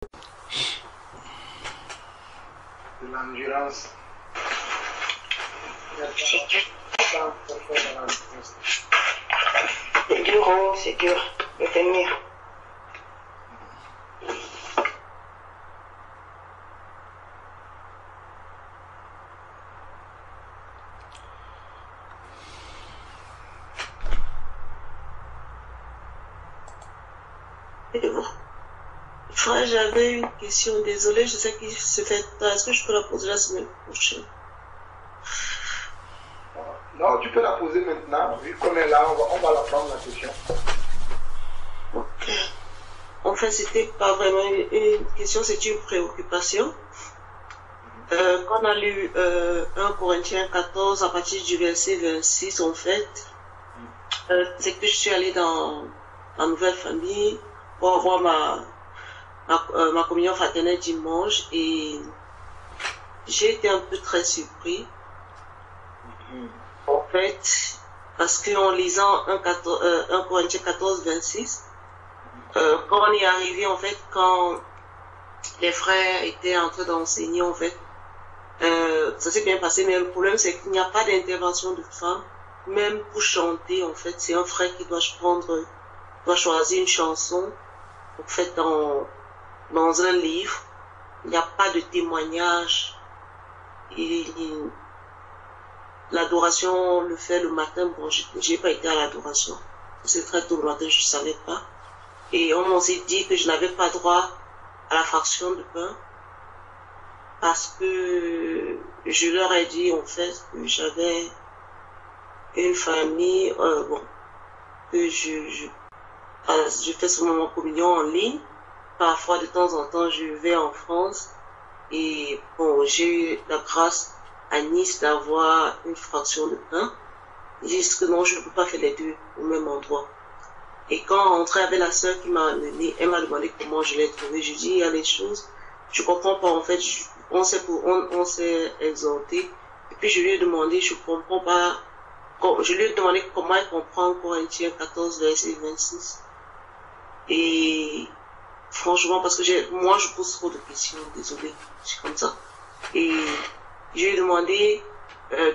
De l'endurance. C'est dur, hein, c'est dur de tenir. Frère, j'avais une question, désolée, je sais qu'il se fait tard. Est-ce que je peux la poser la semaine prochaine? Non, tu peux la poser maintenant. Vu qu'on est là, on va la prendre la question. Ok. En fait, c'était pas vraiment une question, c'était une préoccupation. Quand on a lu 1 Corinthiens 14 à partir du verset 26, en fait, c'est que je suis allée dans ma nouvelle famille pour avoir ma communion fraternelle dimanche et j'ai été un peu très surpris. En fait, parce qu'en lisant 1 Corinthiens 14, 26, quand on est arrivé, en fait, quand les frères étaient en train d'enseigner, en fait, ça s'est bien passé, mais le problème, c'est qu'il n'y a pas d'intervention de femmes, même pour chanter, en fait, c'est un frère qui doit choisir une chanson, en fait, dans un livre, il n'y a pas de témoignage, l'adoration, on le fait le matin. Bon, j'ai pas été à l'adoration. C'est très tôt le matin, je ne savais pas. Et on m'a aussi dit que je n'avais pas droit à la fraction de pain. Parce que je leur ai dit, en fait, que j'avais une famille, que je fais seulement ma communion en ligne. Parfois, de temps en temps, je vais en France. Et bon, j'ai eu la grâce à Nice d'avoir une fraction de pain. Ils disent que non, je ne peux pas faire les deux au même endroit. Et quand on rentrait avec la sœur qui m'a amené, elle m'a demandé comment je l'ai trouvé. Je dis, il y a des choses, je comprends pas, en fait, on s'est exhorté. Et puis je lui ai demandé, je comprends pas, je lui ai demandé comment elle comprend Corinthiens 14, verset 26. Et franchement, parce que moi je pose trop de questions, désolé, c'est comme ça. Et je lui ai demandé,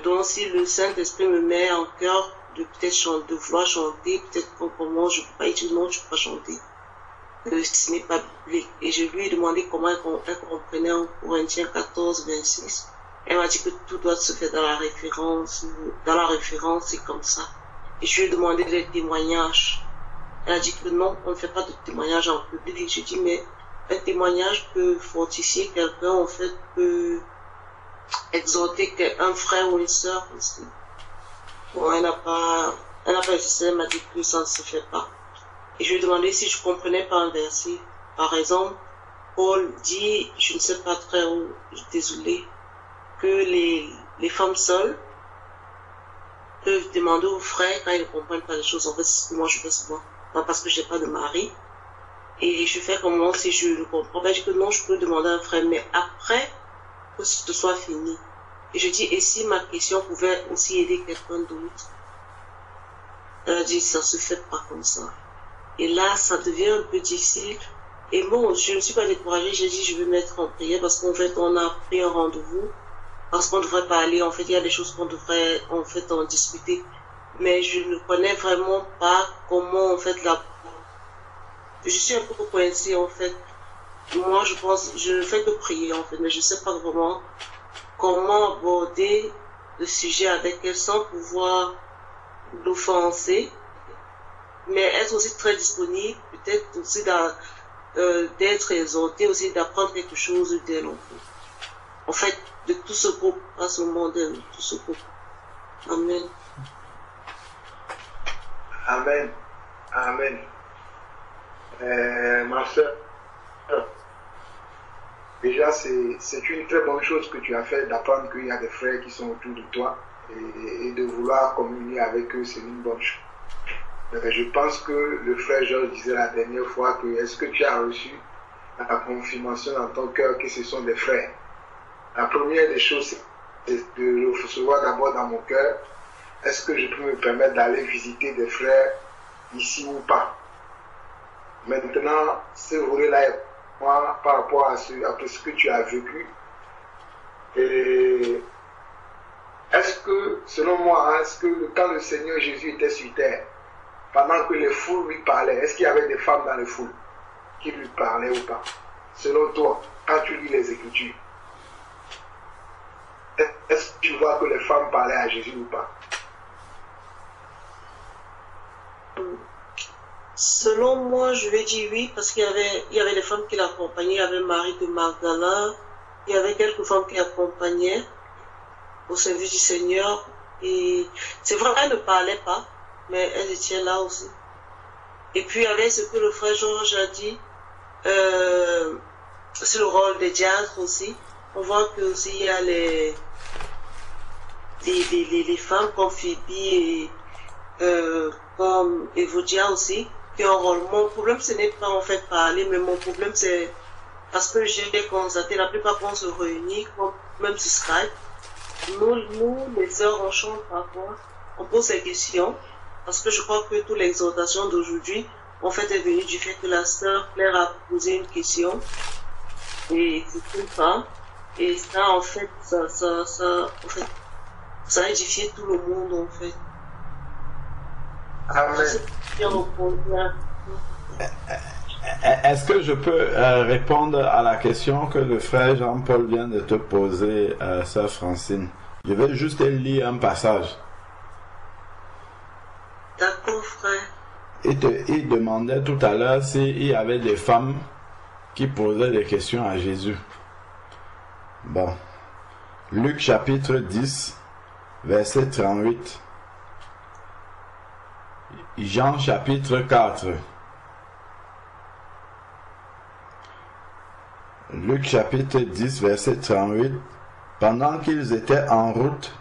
donc si le Saint-Esprit me met en cœur de peut-être chanter, de vouloir chanter, peut-être comment je ne peux pas étudier, non, je ne peux pas chanter. Ce n'est pas biblique. Et je lui ai demandé comment elle comprenait en Corinthiens 14, 26. Elle m'a dit que tout doit se faire dans la référence, c'est comme ça. Et je lui ai demandé des témoignages. Elle a dit que non, on ne fait pas de témoignages en public. Et je dis, mais un témoignage peut fortifier quelqu'un, en fait, peut exhorter un frère ou une sœur aussi. Bon, elle n'a pas insisté, elle m'a dit que ça ne se fait pas. Et je lui ai demandé si je comprenais pas un verset. Par exemple, Paul dit, je ne sais pas très où, désolé, que les femmes seules peuvent demander aux frères quand ils ne comprennent pas les choses. En fait, c'est ce que moi je fais souvent. Pas parce que j'ai pas de mari. Et je fais comment si je le comprends. Ben, je dis que non, je peux demander à un frère, mais après que ce soit fini. Et je dis, et si ma question pouvait aussi aider quelqu'un d'autre? Elle a dit, ça se fait pas comme ça. Et là, ça devient un peu difficile. Et bon, je ne suis pas découragée, j'ai dit, je vais mettre en prière parce qu'en fait, on a pris un rendez-vous. Parce qu'on devrait parler, en fait, il y a des choses qu'on devrait, en fait, en discuter. Mais je ne connais vraiment pas comment, en fait, je suis un peu coincée, en fait. Moi, je ne fais que prier, en fait, mais je ne sais pas vraiment comment aborder le sujet avec elle sans pouvoir l'offenser, mais être aussi très disponible, peut-être aussi d'être exhorté, aussi d'apprendre quelque chose d'elle, en fait, de tout ce groupe, pas seulement d'elle, tout ce groupe. Amen. Amen. Amen. Ma soeur, déjà, c'est une très bonne chose que tu as fait d'apprendre qu'il y a des frères qui sont autour de toi et de vouloir communier avec eux, c'est une bonne chose. Je pense que le frère Georges disait la dernière fois que est-ce que tu as reçu la confirmation dans ton cœur que ce sont des frères? La première des choses, c'est de le recevoir d'abord dans mon cœur. Est-ce que je peux me permettre d'aller visiter des frères ici ou pas? Maintenant, ce volet-là est moi, par rapport à ce que tu as vécu. Et est-ce que, selon moi, est-ce que quand le Seigneur Jésus était sur terre, pendant que les foules lui parlaient, est-ce qu'il y avait des femmes dans les foules qui lui parlaient ou pas? Selon toi, quand tu lis les Écritures, est-ce que tu vois que les femmes parlaient à Jésus ou pas? Selon moi, je vais dire oui, parce qu'il y avait des femmes qui l'accompagnaient. Il y avait Marie de Magdala, il y avait quelques femmes qui l'accompagnaient au service du Seigneur. Et c'est vrai qu'elles ne parlaient pas, mais elles étaient là aussi. Et puis, il y avait ce que le frère Georges a dit, c'est le rôle des diacres aussi. On voit que aussi il y a les femmes comme Phoebe et comme Evodia aussi, qui ont un rôle. Mon problème, ce n'est pas en fait parler, mais mon problème, c'est parce que j'ai constaté, la plupart quand on se réunit, même sur Skype, nous, les sœurs, on chante parfois, on pose des questions, parce que je crois que toute l'exhortation d'aujourd'hui, en fait, est venue du fait que la sœur Claire a posé une question, et c'est une femme, et ça, en fait, ça a édifié tout le monde, en fait. Amen. Est-ce que je peux répondre à la question que le frère Jean-Paul vient de te poser, sœur Francine? Je vais juste lire un passage. D'accord, frère. Il demandait tout à l'heure s'il y avait des femmes qui posaient des questions à Jésus. Bon. Luc chapitre 10, verset 38. Jean chapitre 4. Luc chapitre 10, verset 38. Pendant qu'ils étaient en route,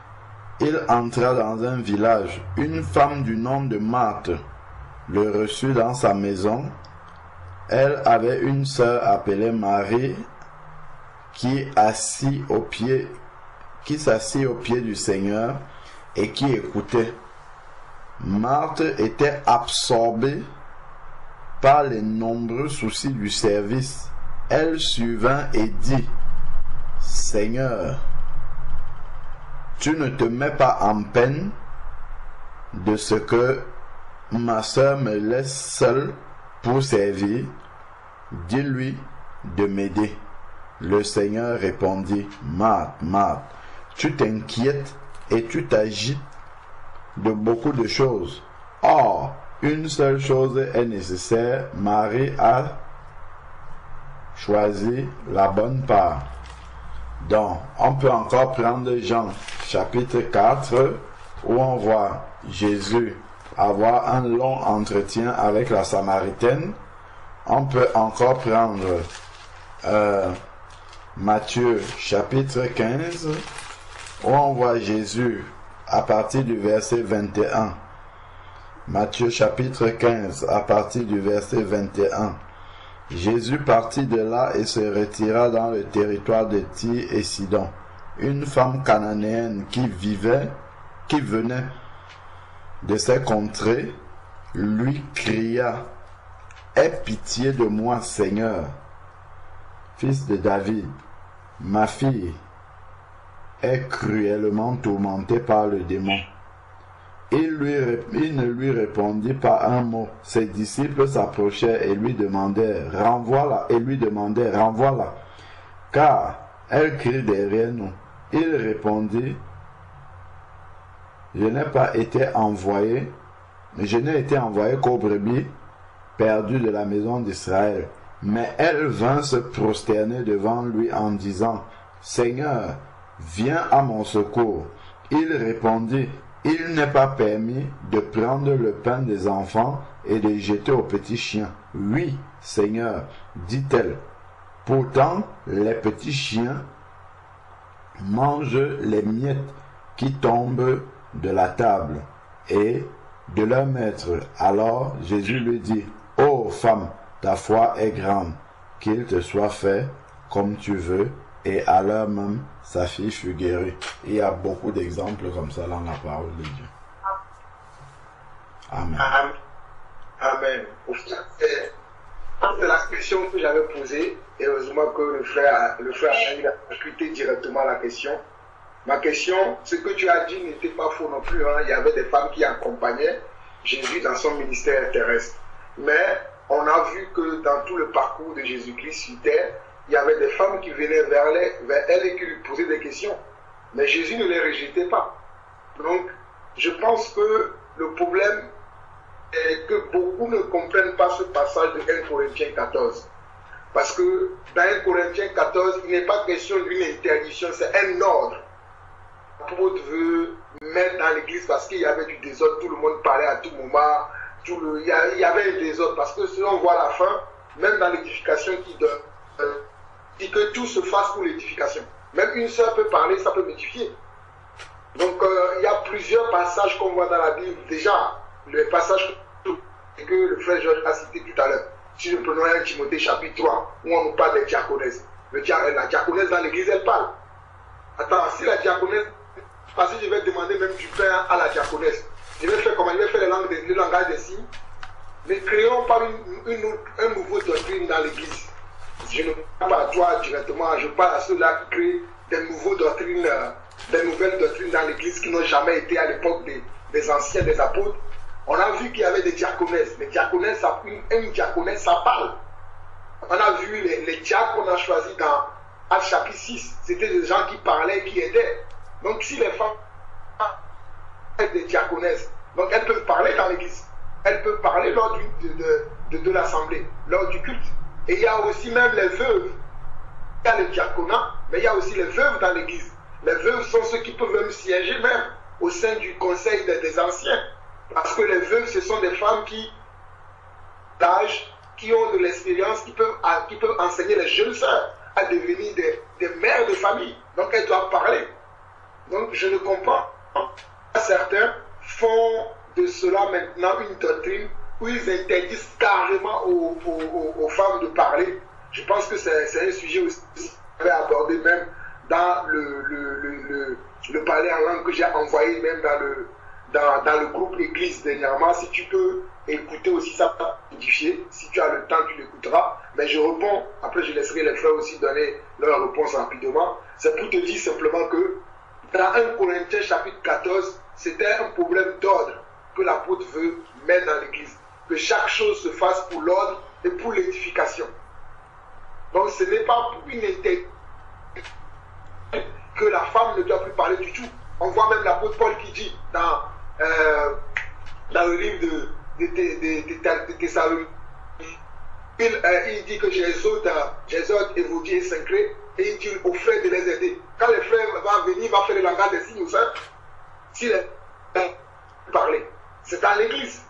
il entra dans un village. Une femme du nom de Marthe le reçut dans sa maison. Elle avait une sœur appelée Marie qui s'assit au pied du Seigneur et qui écoutait. Marthe était absorbée par les nombreux soucis du service. Elle survint et dit: Seigneur, tu ne te mets pas en peine de ce que ma sœur me laisse seule pour servir. Dis-lui de m'aider. Le Seigneur répondit: Marthe, Marthe, tu t'inquiètes et tu t'agites de beaucoup de choses. Or, une seule chose est nécessaire. Marie a choisi la bonne part. Donc, on peut encore prendre Jean chapitre 4 où on voit Jésus avoir un long entretien avec la Samaritaine. On peut encore prendre Matthieu chapitre 15 où on voit Jésus à partir du verset 21. Matthieu chapitre 15 à partir du verset 21. Jésus partit de là et se retira dans le territoire de Tyr et Sidon. Une femme cananéenne qui venait de ces contrées, lui cria: Aie pitié de moi, Seigneur, fils de David. Ma fille est cruellement tourmentée par le démon. Il ne lui répondit pas un mot. Ses disciples s'approchaient et lui demandaient: renvoie-la, car elle crie derrière nous. Il répondit: je n'ai été envoyé qu'aux brebis perdues de la maison d'Israël. Mais elle vint se prosterner devant lui en disant: Seigneur, viens à mon secours. Il répondit: il n'est pas permis de prendre le pain des enfants et de jeter aux petits chiens. Oui, Seigneur, dit-elle. Pourtant, les petits chiens mangent les miettes qui tombent de la table et de leur maître. Alors Jésus lui dit: ô femme, ta foi est grande, qu'il te soit fait comme tu veux. Et à l'heure même, sa fille fut guérie. Il y a beaucoup d'exemples comme ça dans la parole de Dieu. Amen. Amen. C'est la question que j'avais posée Et heureusement que le frère il a écouté directement la question. Ma question, ce que tu as dit n'était pas faux non plus. Hein. Il y avait des femmes qui accompagnaient Jésus dans son ministère terrestre. Mais on a vu que dans tout le parcours de Jésus-Christ sur terre, il y avait des femmes qui venaient vers elle et qui lui posaient des questions. Mais Jésus ne les rejetait pas. Donc, je pense que le problème est que beaucoup ne comprennent pas ce passage de 1 Corinthiens 14. Parce que dans 1 Corinthiens 14, il n'est pas question d'une interdiction, c'est un ordre. L'apôtre veut mettre dans l'église parce qu'il y avait du désordre, tout le monde parlait à tout moment, il y avait un désordre. Parce que si on voit la fin, même dans l'édification qui donne, dit que tout se fasse pour l'édification. Même une sœur peut parler, ça peut m'édifier. Donc il y a plusieurs passages qu'on voit dans la Bible. Déjà, le passage que le frère Georges a cité tout à l'heure. Si nous prenons 1 Timothée chapitre 3, où on nous parle des diaconesses. La diaconesse dans l'église, elle parle. Attends, si la diaconesse, parce que je vais demander même du pain à la diaconesse, je vais faire comment? Je vais faire le langage des signes. Mais créons pas un nouveau doctrine dans l'église. Je ne parle pas à toi directement, je parle à ceux-là qui créent des nouvelles doctrines dans l'église qui n'ont jamais été à l'époque des anciens, des apôtres. On a vu qu'il y avait des diaconesses. Les diaconesses, une diaconesse, ça parle. On a vu les diacres qu'on a choisis dans Actes chapitre 6. C'était des gens qui parlaient, qui aidaient. Donc si les femmes sont des diaconesses, donc elles peuvent parler dans l'église. Elles peuvent parler lors de l'assemblée, lors du culte. Et il y a aussi même les veuves. Il y a le diaconat, mais il y a aussi les veuves dans l'église. Les veuves sont ceux qui peuvent même siéger même au sein du conseil des anciens. Parce que les veuves, ce sont des femmes qui ont de l'expérience, qui peuvent enseigner les jeunes sœurs à devenir des mères de famille. Donc elles doivent parler. Donc je ne comprends pas. Certains font de cela maintenant une doctrine où ils interdisent carrément aux femmes de parler. Je pense que c'est un sujet aussi que j'avais abordé même dans le parler en langue que j'ai envoyé même dans le groupe Église dernièrement. Si tu peux écouter aussi, ça va modifier. Si tu as le temps, tu l'écouteras. Mais je réponds, après je laisserai les frères aussi donner leur réponse rapidement. C'est pour te dire simplement que dans 1 Corinthiens chapitre 14, c'était un problème d'ordre que l'apôtre veut mettre dans l'église. Que chaque chose se fasse pour l'ordre et pour l'édification. Donc ce n'est pas pour une interdiction que la femme ne doit plus parler du tout. On voit même l'apôtre Paul qui dit dans le livre de Thessaloniciens, il dit que j'exhorte Évodie et Syncré, et il dit aux frères de les aider. Quand les frères vont venir, il va faire le langage des signes, s'il est parler. C'est dans l'église.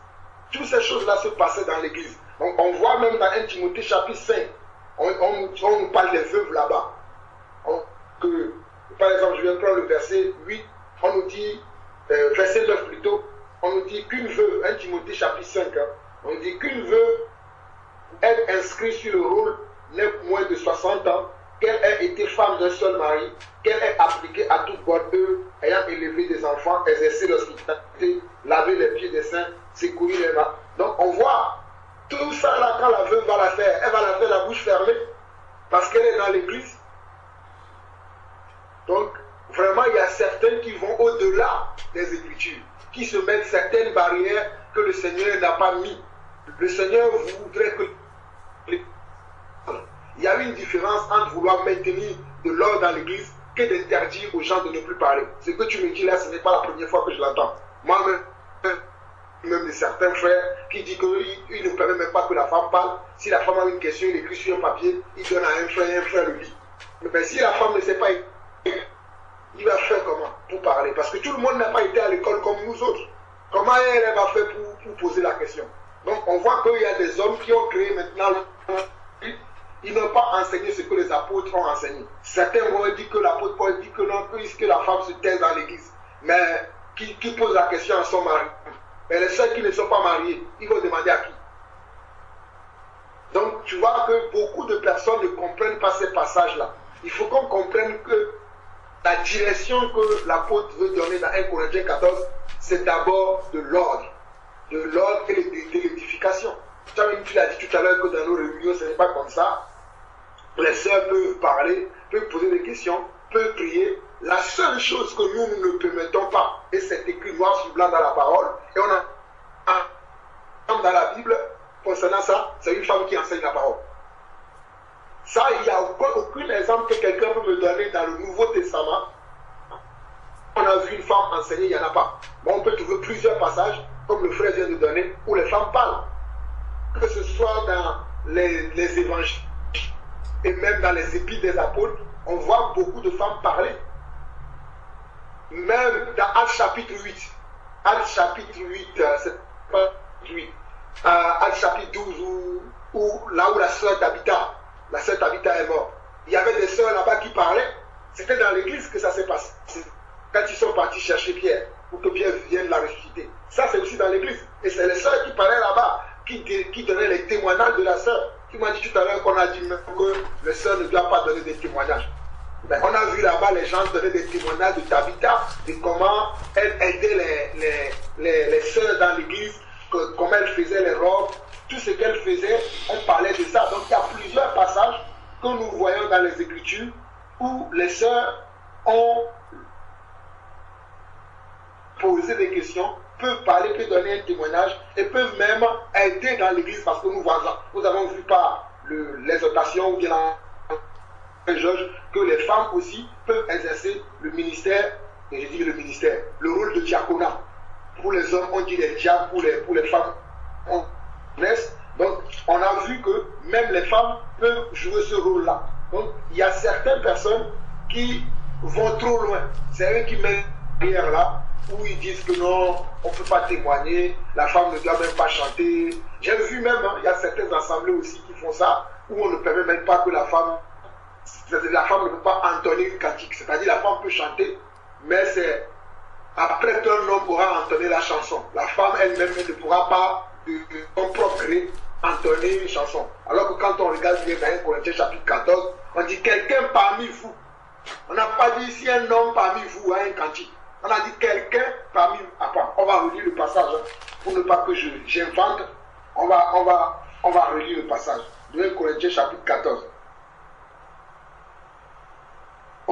Toutes ces choses-là se passaient dans l'église. On voit même dans 1 Timothée chapitre 5, on nous parle des veuves là-bas. Par exemple, je vais prendre le verset 8, on nous dit, verset 9 plutôt, on nous dit qu'une veuve, 1 Timothée chapitre 5, on nous dit qu'une veuve, elle inscrit sur le rôle n'est moins de 60 ans, qu'elle ait été femme d'un seul mari, qu'elle ait appliqué à toute bonne œuvre, ayant élevé des enfants, exercé l'hospitalité, lavé les pieds des saints, secourir les mains. Donc on voit tout ça là, quand la veuve va la faire, elle va la faire la bouche fermée, parce qu'elle est dans l'église. Donc vraiment il y a certains qui vont au-delà des Écritures, qui se mettent certaines barrières que le Seigneur n'a pas mis. Le Seigneur voudrait que... Il y a une différence entre vouloir maintenir de l'ordre dans l'église que d'interdire aux gens de ne plus parler. Ce que tu me dis là, ce n'est pas la première fois que je l'entends. Moi-même de certains frères qui disent qu'ils ne permettent même pas que la femme parle. Si la femme a une question, il écrit sur un papier, il donne à un frère et un frère le lit. Mais si la femme ne sait pas, il va faire comment pour parler? Parce que tout le monde n'a pas été à l'école comme nous autres. Comment elle va faire pour poser la question? Donc on voit qu'il y a des hommes qui ont créé maintenant... Ils n'ont pas enseigné ce que les apôtres ont enseigné. Certains vont dire que l'apôtre Paul dit que non, puisque la femme se taise dans l'église. Mais qui pose la question à son mari? Mais les seuls qui ne sont pas mariés, ils vont demander à qui? Donc tu vois que beaucoup de personnes ne comprennent pas ces passages-là. Il faut qu'on comprenne que la direction que l'apôtre veut donner dans 1 Corinthiens 14, c'est d'abord de l'ordre. De l'ordre et de l'édification. Tu l'as dit tout à l'heure que dans nos réunions, ce n'est pas comme ça. Les sœurs peuvent parler, peuvent poser des questions, peuvent prier. La seule chose que nous ne permettons pas, et c'est écrit noir sur blanc dans la parole, et on a dans la Bible, concernant ça, c'est une femme qui enseigne la parole. Ça, il n'y a aucun exemple que quelqu'un peut me donner dans le Nouveau Testament. On a vu une femme enseigner, il n'y en a pas. Bon, on peut trouver plusieurs passages, comme le frère vient de donner, où les femmes parlent. Que ce soit dans les évangiles et même dans les épîtres des apôtres, on voit beaucoup de femmes parler. Même dans Actes chapitre 8, Actes chapitre 8, c'est pas 8, Actes chapitre 12, là où la sœur Tabitha est morte. Il y avait des sœurs là-bas qui parlaient. C'était dans l'église que ça s'est passé. Quand ils sont partis chercher Pierre, pour que Pierre vienne la ressusciter. Ça, c'est aussi dans l'église. Et c'est les sœurs qui parlaient là-bas, qui donnaient les témoignages de la sœur. Tu m'as dit tout à l'heure qu'on a dit même que les sœurs ne doivent pas donner des témoignages. Ben, on a vu là-bas les gens donner des témoignages de Tabitha, de comment elle aidait les sœurs dans l'église, comment elle faisait les robes, tout ce qu'elle faisait, on parlait de ça. Donc il y a plusieurs passages que nous voyons dans les Écritures où les sœurs ont posé des questions, peuvent parler, peuvent donner un témoignage et peuvent même aider dans l'église parce que nous avons vu par l'exhortation ou bien Georges que les femmes aussi peuvent exercer le ministère, et je dis le ministère, le rôle de diaconat. Pour les hommes, on dit les diacres, pour les femmes, on laisse. Donc, on a vu que même les femmes peuvent jouer ce rôle-là. Donc, il y a certaines personnes qui vont trop loin. C'est eux qui mettent derrière là, où ils disent que non, on ne peut pas témoigner, la femme ne doit même pas chanter. J'ai vu même, il y a certaines assemblées aussi qui font ça, où on ne permet même pas que la femme ne peut pas entonner une cantique. C'est-à-dire la femme peut chanter, mais c'est après qu'un homme aura entonné la chanson. La femme elle-même ne pourra pas, de son propre gré, entonner une chanson. Alors que quand on regarde bien dans 1 Corinthiens chapitre 14, on dit quelqu'un parmi vous. On n'a pas dit si un homme parmi vous a un cantique. On a dit quelqu'un parmi vous. On va relire le passage, hein, pour ne pas que j'invente. On va relire le passage de 1 Corinthiens chapitre 14.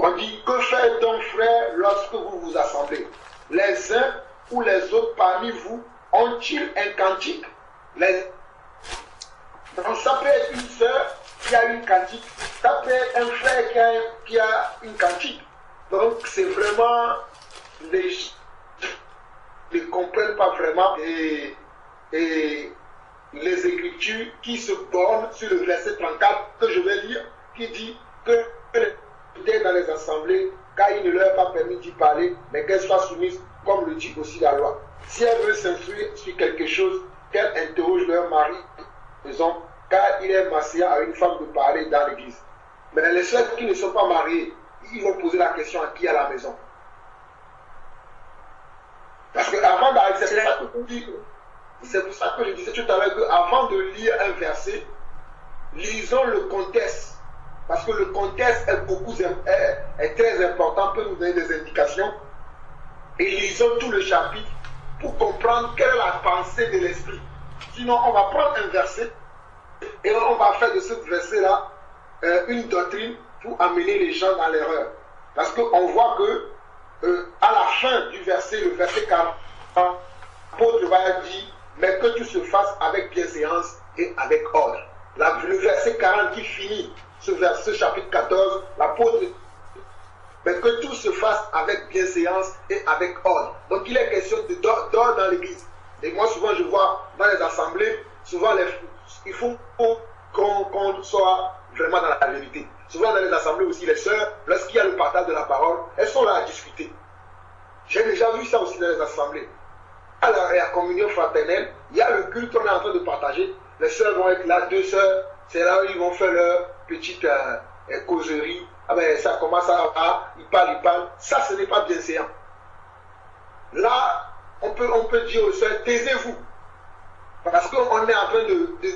On dit, que faire donc, frères, lorsque vous vous assemblez? Les uns ou les autres parmi vous ont-ils un cantique? Donc ça peut être une sœur qui a une cantique, ça peut être un frère qui a une cantique. Donc c'est vraiment, les gens ne comprennent pas vraiment et les Écritures qui se bornent sur le verset 34 que je vais lire, qui dit que dans les assemblées, car il ne leur est pas permis d'y parler, mais qu'elles soient soumises, comme le dit aussi la loi. Si elles veulent s'instruire sur quelque chose, qu'elles interrogent leur mari, disons, car il est massé à une femme de parler dans l'église. Mais les sœurs qui ne sont pas mariées, ils vont poser la question à qui à la maison. Parce que avant d'arriver, c'est pour ça que je disais tout à l'heure qu'avant de lire un verset, lisons le contexte. Parce que le contexte est très important, peut nous donner des indications. Et lisons tout le chapitre pour comprendre quelle est la pensée de l'esprit. Sinon, on va prendre un verset et on va faire de ce verset-là une doctrine pour amener les gens dans l'erreur. Parce qu'on voit que à la fin du verset, le verset 40, l'apôtre va dire, mais que tout se fasse avec bienséance et avec ordre. Le verset 40 qui finit ce chapitre 14, l'apôtre, mais que tout se fasse avec bienséance et avec ordre. Donc il est question d'ordre dans l'église. Et moi souvent je vois dans les assemblées, souvent il faut qu'on soit vraiment dans la vérité. Souvent dans les assemblées aussi, les sœurs, lorsqu'il y a le partage de la parole, elles sont là à discuter. J'ai déjà vu ça aussi dans les assemblées. À la communion fraternelle, il y a le culte qu'on est en train de partager. Les sœurs vont être là, deux sœurs, c'est là où ils vont faire leur petite causerie. Ah ben ça commence ils parlent. Ça, ce n'est pas bienséant. Là, on peut dire aux sœurs, taisez-vous. Parce qu'on est en train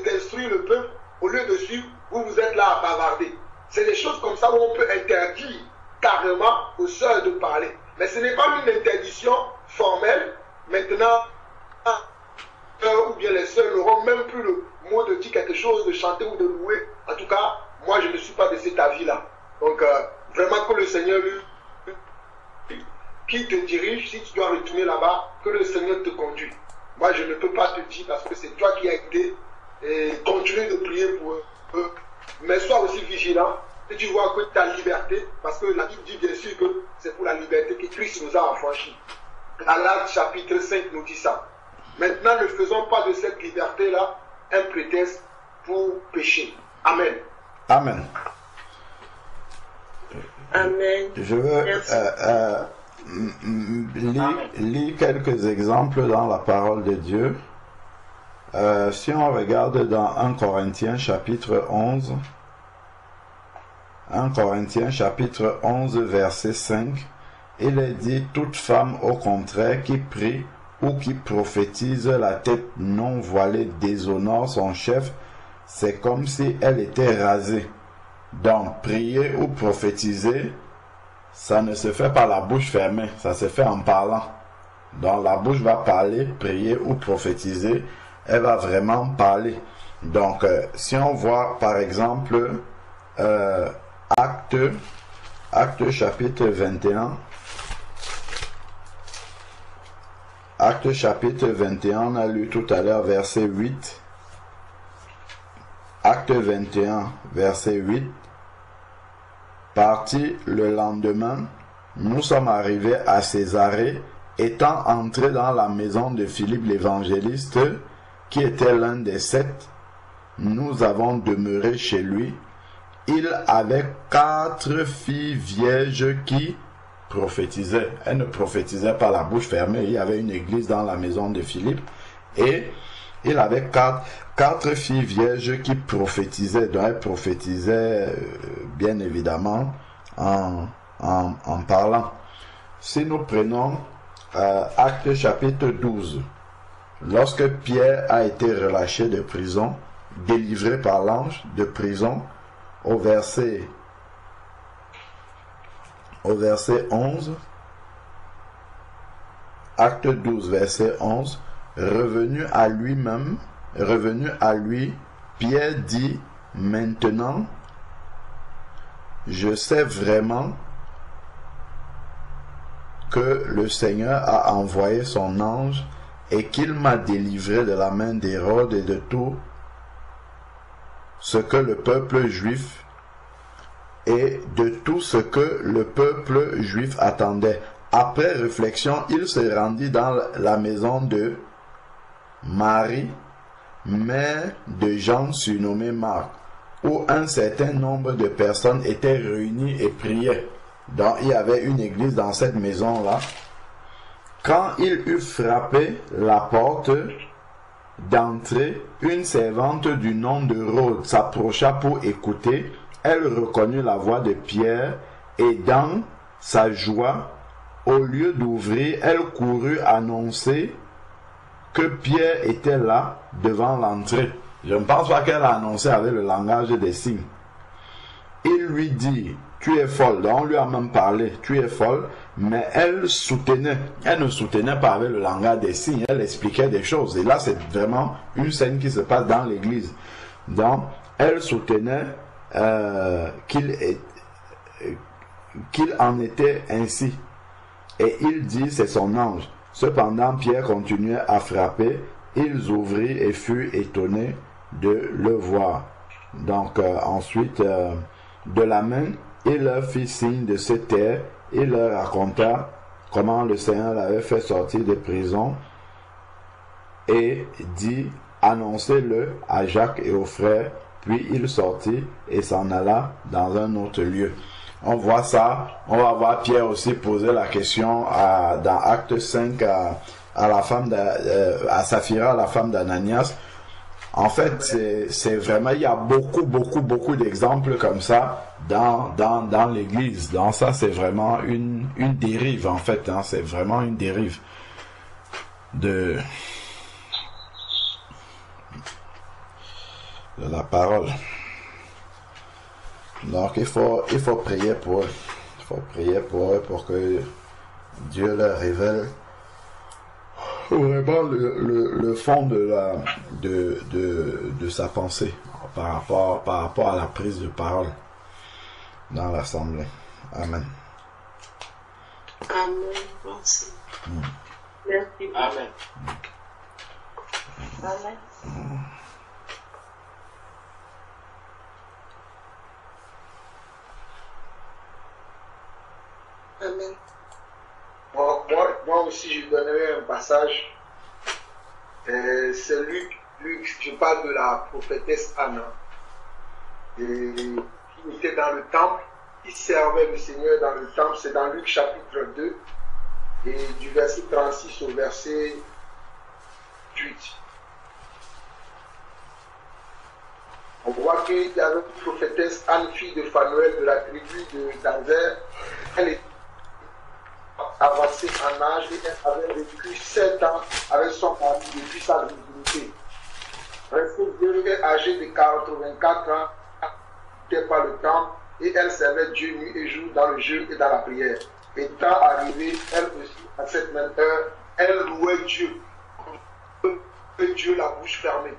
d'instruire le peuple, au lieu de suivre, vous êtes là à bavarder. C'est des choses comme ça où on peut interdire carrément aux sœurs de parler. Mais ce n'est pas une interdiction formelle. Maintenant, ou bien les sœurs n'auront même plus le mot de dire quelque chose, de chanter ou de louer. En tout cas, moi je ne suis pas de cet avis-là. Donc vraiment que le Seigneur qui te dirige, si tu dois retourner là-bas, que le Seigneur te conduise. Moi je ne peux pas te dire parce que c'est toi qui as été et continue de prier pour eux. Mais sois aussi vigilant et tu vois que ta liberté, parce que la Bible dit bien sûr que c'est pour la liberté que Christ nous a affranchis. Galates chapitre 5 nous dit ça. Maintenant, ne faisons pas de cette liberté-là un prétexte pour pécher. Amen. Amen. Amen. Je veux lire quelques exemples dans la parole de Dieu. Si on regarde dans 1 Corinthiens chapitre 11, 1 Corinthiens chapitre 11 verset 5, il est dit: toute femme au contraire qui prie ou qui prophétise la tête non voilée déshonore son chef, c'est comme si elle était rasée. Donc prier ou prophétiser, ça ne se fait pas la bouche fermée, ça se fait en parlant. Donc la bouche va parler, prier ou prophétiser, elle va vraiment parler. Donc si on voit par exemple Actes chapitre 21, Actes chapitre 21, on a lu tout à l'heure verset 8. Acte 21, verset 8. Parti le lendemain, nous sommes arrivés à Césarée, étant entrés dans la maison de Philippe l'évangéliste, qui était l'un des 7. Nous avons demeuré chez lui. Il avait 4 filles vierges qui prophétisaient. Elles ne prophétisaient pas la bouche fermée. Il y avait une église dans la maison de Philippe. Et il avait 4 filles vierges qui prophétisaient. Donc elles prophétisaient bien évidemment en parlant. Si nous prenons Actes chapitre 12, lorsque Pierre a été relâché de prison, délivré par l'ange de prison, au verset 11, Acte 12, verset 11, revenu à lui, Pierre dit: maintenant, je sais vraiment que le Seigneur a envoyé son ange et qu'il m'a délivré de la main d'Hérode et de tout ce que le peuple juif attendait. Après réflexion, il se rendit dans la maison de Marie, mère de Jean surnommé Marc, où un certain nombre de personnes étaient réunies et priaient. Donc il y avait une église dans cette maison-là. Quand il eut frappé la porte d'entrée, une servante du nom de Rhodes s'approcha pour écouter. Elle reconnut la voix de Pierre et dans sa joie, au lieu d'ouvrir, elle courut annoncer que Pierre était là devant l'entrée. Je ne pense pas qu'elle a annoncé avec le langage des signes. Il lui dit: tu es folle. Donc on lui a même parlé: tu es folle. Mais elle ne soutenait pas avec le langage des signes, elle expliquait des choses. Et là, c'est vraiment une scène qui se passe dans l'église. Donc, elle soutenait qu'il en était ainsi. Et il dit: c'est son ange. Cependant, Pierre continuait à frapper. Ils ouvrirent et furent étonnés de le voir. Donc, ensuite, de la main, il leur fit signe de se taire. Il leur raconta comment le Seigneur l'avait fait sortir de prison et dit: annoncez-le à Jacques et aux frères. Puis il sortit et s'en alla dans un autre lieu. On voit ça. On va voir Pierre aussi poser la question dans Acte 5 à la femme à Saphira, la femme d'Ananias. En fait, c'est vraiment, il y a beaucoup d'exemples comme ça dans l'église. Donc ça, c'est vraiment une dérive, en fait, hein. C'est vraiment une dérive de la parole. Donc il faut prier pour eux. Il faut prier pour eux pour que Dieu leur révèle vraiment le fond de sa pensée par rapport à la prise de parole dans l'assemblée. Amen. Amen. Merci. Merci. Amen. Amen. Amen. Moi aussi, je donnerai un passage. C'est Luc, je parle de la prophétesse Anna. Qui était dans le temple, qui servait le Seigneur dans le temple. C'est dans Luc chapitre 2, et du verset 36 au verset 8. On voit qu'il y avait une prophétesse Anne, fille de Phanuel, de la tribu d'Anzer. Elle était avancée en âge et elle avait vécu 7 ans avec son mari depuis sa virginité. Restée âgée de 84 ans, n'était pas le temps, et elle servait Dieu nuit et jour dans le jeûne et dans la prière. Étant arrivée, elle aussi, à cette même heure, elle louait Dieu. Dieu la bouche fermée.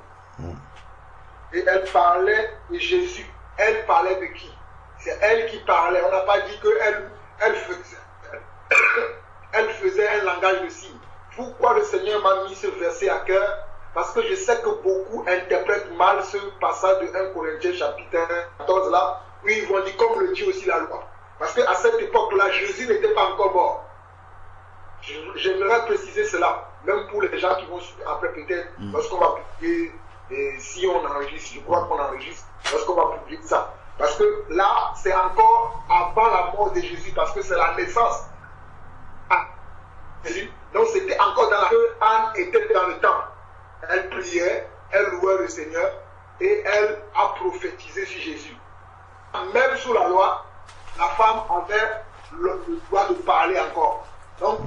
Et elle parlait de Jésus. Elle parlait de qui? C'est elle qui parlait. On n'a pas dit qu'elle faisait un langage de signes. Pourquoi le Seigneur m'a mis ce verset à cœur? Parce que je sais que beaucoup interprètent mal ce passage de 1 Corinthiens chapitre 14 là, où ils vont dire comme le dit aussi la loi. Parce qu'à cette époque-là, Jésus n'était pas encore mort. J'aimerais préciser cela, même pour les gens qui vont suivre après peut-être, lorsqu'on va publier, et si on enregistre, je crois qu'on enregistre, lorsqu'on va publier ça. Parce que là, c'est encore avant la mort de Jésus, parce que c'est la naissance. Jésus. Donc c'était encore dans la que Anne était dans le temple. Elle priait, elle louait le Seigneur et elle a prophétisé sur Jésus. Même sous la loi, la femme avait le droit de parler encore. Donc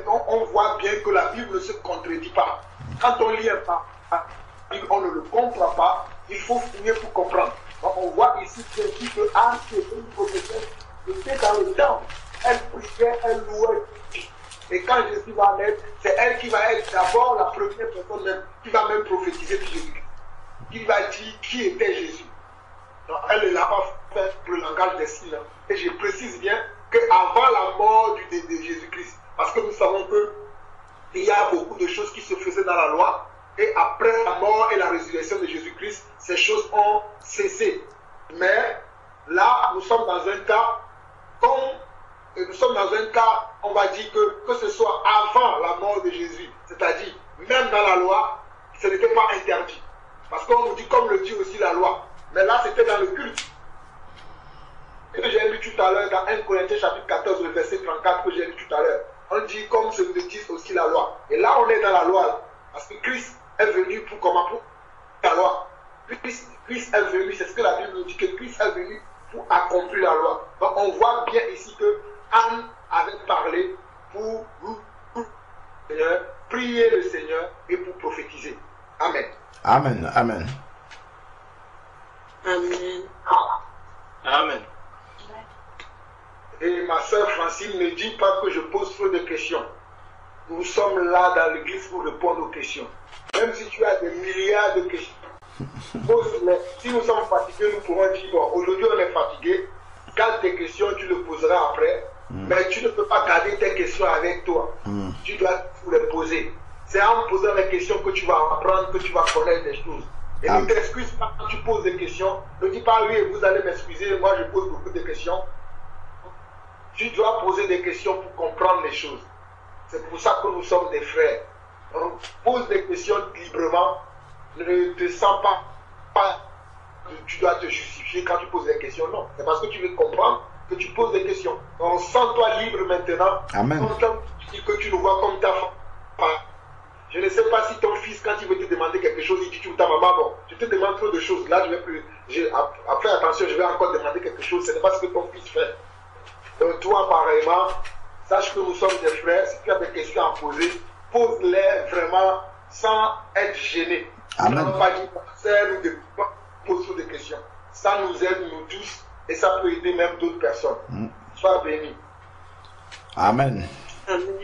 on voit bien que la Bible ne se contredit pas. Quand on lit un passage, on ne le comprend pas, il faut finir pour comprendre. Donc on voit ici que Anne, qui est une prophétesse, était dans le temple. Elle priait, elle louait. Et quand Jésus va naître, c'est elle qui va être d'abord la première personne même, qui va même prophétiser sur Jésus. Qui va dire qui était Jésus. Donc elle ne l'a pas fait pour le langage des signes. Et je précise bien qu'avant la mort de Jésus-Christ, parce que nous savons qu'il y a beaucoup de choses qui se faisaient dans la loi, et après la mort et la résurrection de Jésus-Christ, ces choses ont cessé. Mais là, nous sommes dans un cas on va dire que ce soit avant la mort de Jésus, c'est-à-dire même dans la loi, ce n'était pas interdit. Parce qu'on nous dit comme le dit aussi la loi. Mais là, c'était dans le culte. Et j'ai lu tout à l'heure dans 1 Corinthiens chapitre 14, le verset 34 que j'ai lu tout à l'heure. On dit comme ce que dit aussi la loi. Et là, on est dans la loi. Parce que Christ est venu pour la loi. Christ est venu, c'est ce que la Bible nous dit, que Christ est venu pour accomplir la loi. Donc on voit bien ici que Anne avait parlé pour prier le Seigneur et pour prophétiser. Amen. Amen. Amen. Amen. Amen. Et ma soeur Francine ne dit pas que je pose trop de questions. Nous sommes là dans l'église pour répondre aux questions. Même si tu as des milliards de questions, pose-les. Si nous sommes fatigués, nous pourrons dire, bon, aujourd'hui on est fatigué, garde tes questions, tu le poseras après. Mais tu ne peux pas garder tes questions avec toi. Tu dois les poser. C'est en posant les questions que tu vas apprendre, que tu vas connaître des choses. Et ne t'excuse pas quand tu poses des questions. Ne dis pas oui, vous allez m'excuser, moi je pose beaucoup de questions. Tu dois poser des questions pour comprendre les choses. C'est pour ça que nous sommes des frères. Donc, pose des questions librement. Ne te sens pas tu dois te justifier quand tu poses des questions. Non, c'est parce que tu veux comprendre que tu poses des questions. Donc, sens-toi libre maintenant. Amen. Que tu nous vois comme ta femme. Je ne sais pas si ton fils, quand il veut te demander quelque chose, il dit tout ta maman, bon, je te demande trop de choses. Là, je vais plus. Fais attention, je vais encore demander quelque chose. Ce n'est pas ce que ton fils fait. Donc, toi, pareillement, sache que nous sommes des frères. Si tu as des questions à poser, pose-les vraiment sans être gêné. Amen. On ne va pas dire, nous de poser des questions. Ça nous aide, nous tous, et ça peut aider même d'autres personnes. Sois béni. Amen. Amen.